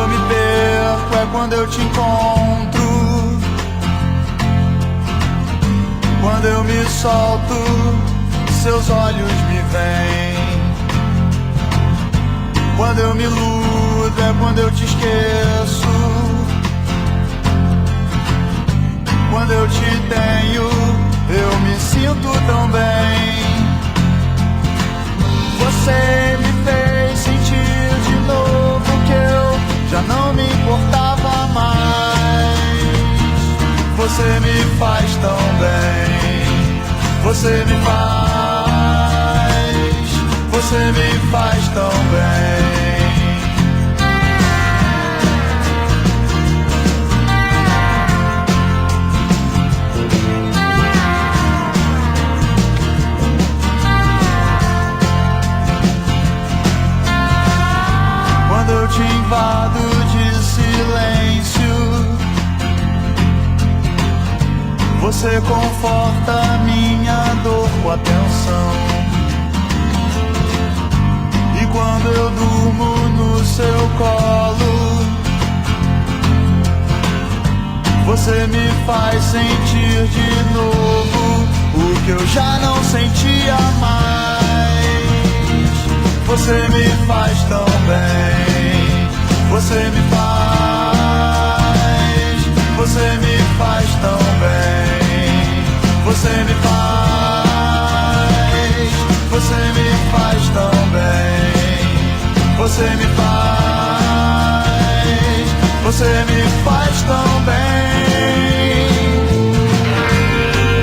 me perco é quando eu te encontro. Quando eu me solto, seus olhos me veem. Quando eu me iludo é quando eu te esqueço. Quando eu te tenho, eu me sinto tão bem. Você me fez sentir de novo que eu já não me importava mais. Você me faz tão bem. Você me faz tão bem. Quando eu te invado de silêncio, você conforta minha dor com atenção. E quando eu durmo no seu colo, você me faz sentir de novo o que eu já não sentia mais. Você me faz tão bem. Você me faz tão bem. Você me faz tão bem. Você me